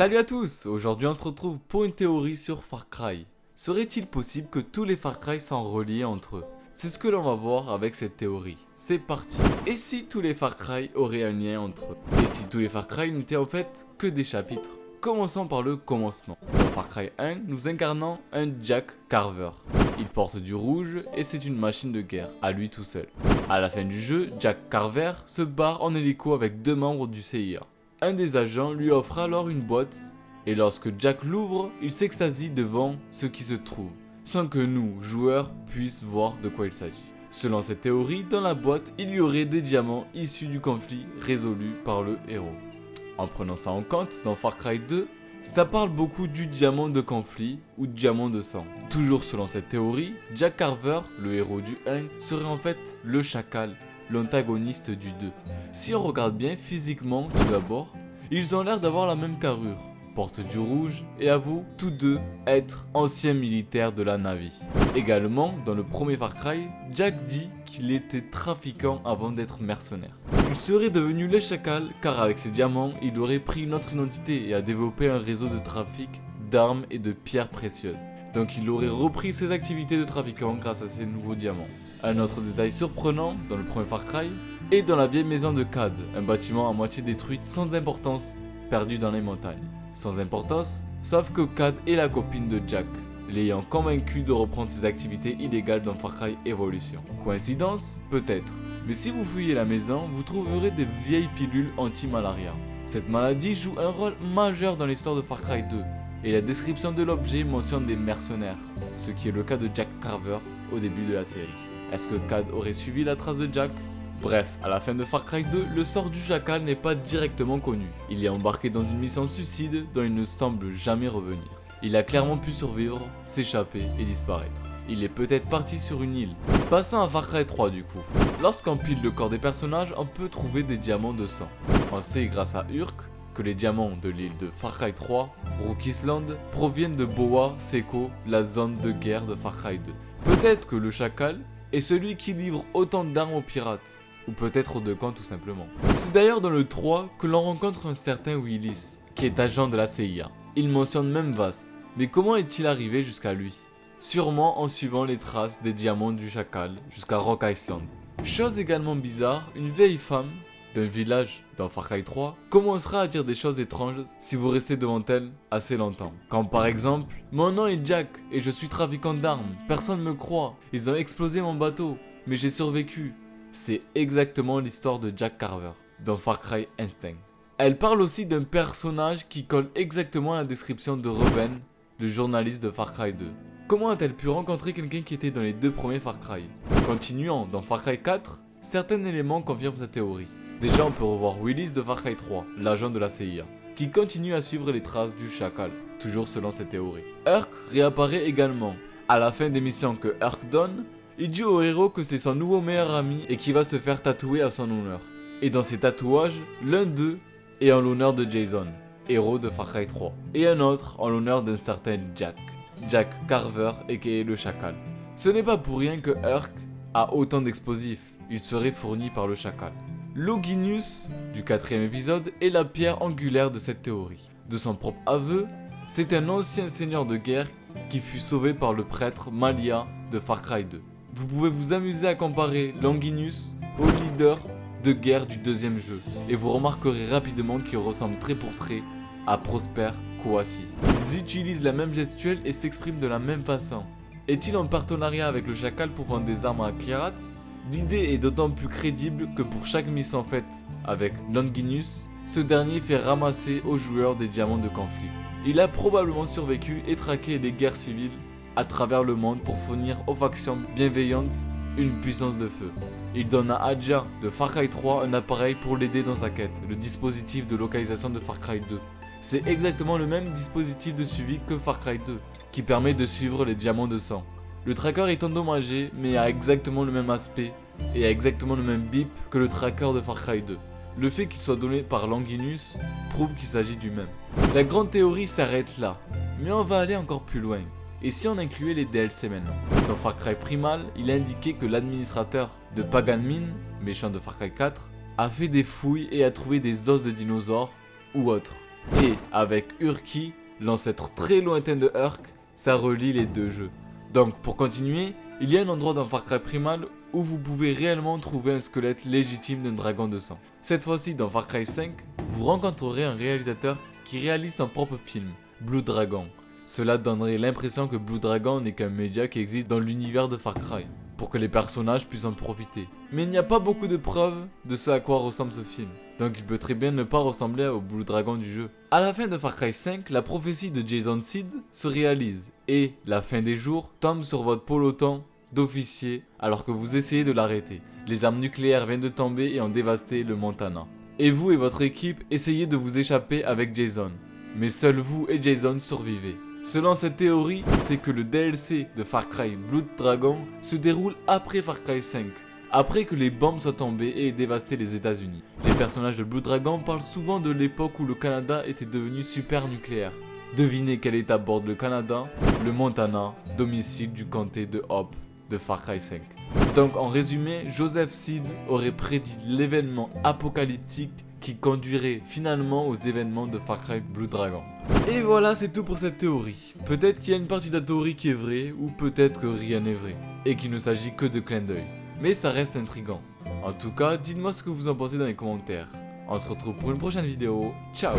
Salut à tous, aujourd'hui on se retrouve pour une théorie sur Far Cry. Serait-il possible que tous les Far Cry sont reliés entre eux? C'est ce que l'on va voir avec cette théorie. C'est parti. Et si tous les Far Cry auraient un lien entre eux? Et si tous les Far Cry n'étaient en fait que des chapitres? Commençons par le commencement. Dans Far Cry 1, nous incarnons un Jack Carver. Il porte du rouge et c'est une machine de guerre, à lui tout seul. À la fin du jeu, Jack Carver se barre en hélico avec deux membres du CIA. Un des agents lui offre alors une boîte et lorsque Jack l'ouvre, il s'extasie devant ce qui se trouve, sans que nous, joueurs, puissions voir de quoi il s'agit. Selon cette théorie, dans la boîte, il y aurait des diamants issus du conflit résolu par le héros. En prenant ça en compte, dans Far Cry 2, ça parle beaucoup du diamant de conflit ou diamant de sang. Toujours selon cette théorie, Jack Carver, le héros du 1, serait en fait le chacal, l'antagoniste du 2. Si on regarde bien physiquement tout d'abord, ils ont l'air d'avoir la même carrure, portent du rouge et avouent tous deux être anciens militaires de la Navy. Également, dans le premier Far Cry, Jack dit qu'il était trafiquant avant d'être mercenaire. Il serait devenu le chacal car avec ses diamants, il aurait pris une autre identité et a développé un réseau de trafic d'armes et de pierres précieuses. Donc il aurait repris ses activités de trafiquant grâce à ses nouveaux diamants. Un autre détail surprenant dans le premier Far Cry est dans la vieille maison de Cad, un bâtiment à moitié détruit sans importance, perdu dans les montagnes. Sans importance, sauf que Cad est la copine de Jack, l'ayant convaincu de reprendre ses activités illégales dans Far Cry Evolution. Coïncidence? Peut-être. Mais si vous fouillez la maison, vous trouverez des vieilles pilules anti-malaria. Cette maladie joue un rôle majeur dans l'histoire de Far Cry 2, et la description de l'objet mentionne des mercenaires, ce qui est le cas de Jack Carver au début de la série. Est-ce que Cad aurait suivi la trace de Jack? Bref, à la fin de Far Cry 2, le sort du chacal n'est pas directement connu. Il est embarqué dans une mission suicide dont il ne semble jamais revenir. Il a clairement pu survivre, s'échapper et disparaître. Il est peut-être parti sur une île. Passons à Far Cry 3 du coup. Lorsqu'on pile le corps des personnages, on peut trouver des diamants de sang. On sait grâce à Urk que les diamants de l'île de Far Cry 3, Rook Island, proviennent de Boa Seko, la zone de guerre de Far Cry 2. Peut-être que le chacal est celui qui livre autant d'armes aux pirates. Ou peut-être aux deux camps tout simplement. C'est d'ailleurs dans le 3 que l'on rencontre un certain Willis, qui est agent de la CIA. Il mentionne même Vass. Mais comment est-il arrivé jusqu'à lui? Sûrement en suivant les traces des diamants du chacal jusqu'à Rock Island. Chose également bizarre, une vieille femme d'un village dans Far Cry 3 commencera à dire des choses étranges si vous restez devant elle assez longtemps. Comme par exemple, mon nom est Jack et je suis trafiquant d'armes, personne ne me croit, ils ont explosé mon bateau, mais j'ai survécu. C'est exactement l'histoire de Jack Carver dans Far Cry Instinct. Elle parle aussi d'un personnage qui colle exactement à la description de Ruben, le journaliste de Far Cry 2. Comment a-t-elle pu rencontrer quelqu'un qui était dans les deux premiers Far Cry? Continuant, dans Far Cry 4, certains éléments confirment sa théorie. Déjà on peut revoir Willis de Far Cry 3, l'agent de la CIA, qui continue à suivre les traces du chacal, toujours selon cette théorie. Urk réapparaît également. À la fin des missions que Urk donne, il dit au héros que c'est son nouveau meilleur ami et qui va se faire tatouer à son honneur. Et dans ces tatouages, l'un d'eux est en l'honneur de Jason, héros de Far Cry 3, et un autre en l'honneur d'un certain Jack, Jack Carver aka le chacal. Ce n'est pas pour rien que Urk a autant d'explosifs, il serait fourni par le chacal. Longinus, du 4e épisode, est la pierre angulaire de cette théorie. De son propre aveu, c'est un ancien seigneur de guerre qui fut sauvé par le prêtre Malia de Far Cry 2. Vous pouvez vous amuser à comparer Longinus au leader de guerre du deuxième jeu, et vous remarquerez rapidement qu'il ressemble trait pour trait à Prosper Kouassi. Ils utilisent la même gestuelle et s'expriment de la même façon. Est-il en partenariat avec le chacal pour vendre des armes à pirates? L'idée est d'autant plus crédible que pour chaque mission faite avec Longinus, ce dernier fait ramasser aux joueurs des diamants de conflit. Il a probablement survécu et traqué les guerres civiles à travers le monde pour fournir aux factions bienveillantes une puissance de feu. Il donne à Adja de Far Cry 3 un appareil pour l'aider dans sa quête, le dispositif de localisation de Far Cry 2. C'est exactement le même dispositif de suivi que Far Cry 2, qui permet de suivre les diamants de sang. Le tracker est endommagé, mais a exactement le même aspect et a exactement le même bip que le tracker de Far Cry 2. Le fait qu'il soit donné par Longinus prouve qu'il s'agit du même. La grande théorie s'arrête là, mais on va aller encore plus loin. Et si on incluait les DLC maintenant? Dans Far Cry Primal, il a indiqué que l'administrateur de Pagan Min, méchant de Far Cry 4, a fait des fouilles et a trouvé des os de dinosaures ou autres. Et avec Urki, l'ancêtre très lointain de Urk, ça relie les deux jeux. Donc pour continuer, il y a un endroit dans Far Cry Primal où vous pouvez réellement trouver un squelette légitime d'un dragon de sang. Cette fois-ci dans Far Cry 5, vous rencontrerez un réalisateur qui réalise son propre film, Blue Dragon. Cela donnerait l'impression que Blue Dragon n'est qu'un média qui existe dans l'univers de Far Cry, pour que les personnages puissent en profiter. Mais il n'y a pas beaucoup de preuves de ce à quoi ressemble ce film, donc il peut très bien ne pas ressembler au Blue Dragon du jeu. À la fin de Far Cry 5, la prophétie de Jason Seed se réalise, et la fin des jours tombe sur votre peloton d'officiers alors que vous essayez de l'arrêter. Les armes nucléaires viennent de tomber et ont dévasté le Montana. Et vous et votre équipe essayez de vous échapper avec Jason, mais seuls vous et Jason survivez. Selon cette théorie, c'est que le DLC de Far Cry Blood Dragon se déroule après Far Cry 5, après que les bombes soient tombées et aient dévasté les États-Unis. Les personnages de Blood Dragon parlent souvent de l'époque où le Canada était devenu super nucléaire. Devinez quel est à bord le Canada? Le Montana, domicile du comté de Hope de Far Cry 5. Donc en résumé, Joseph Seed aurait prédit l'événement apocalyptique qui conduirait finalement aux événements de Far Cry Blood Dragon. Et voilà, c'est tout pour cette théorie. Peut-être qu'il y a une partie de la théorie qui est vraie, ou peut-être que rien n'est vrai, et qu'il ne s'agit que de clin d'œil. Mais ça reste intriguant. En tout cas, dites-moi ce que vous en pensez dans les commentaires. On se retrouve pour une prochaine vidéo. Ciao!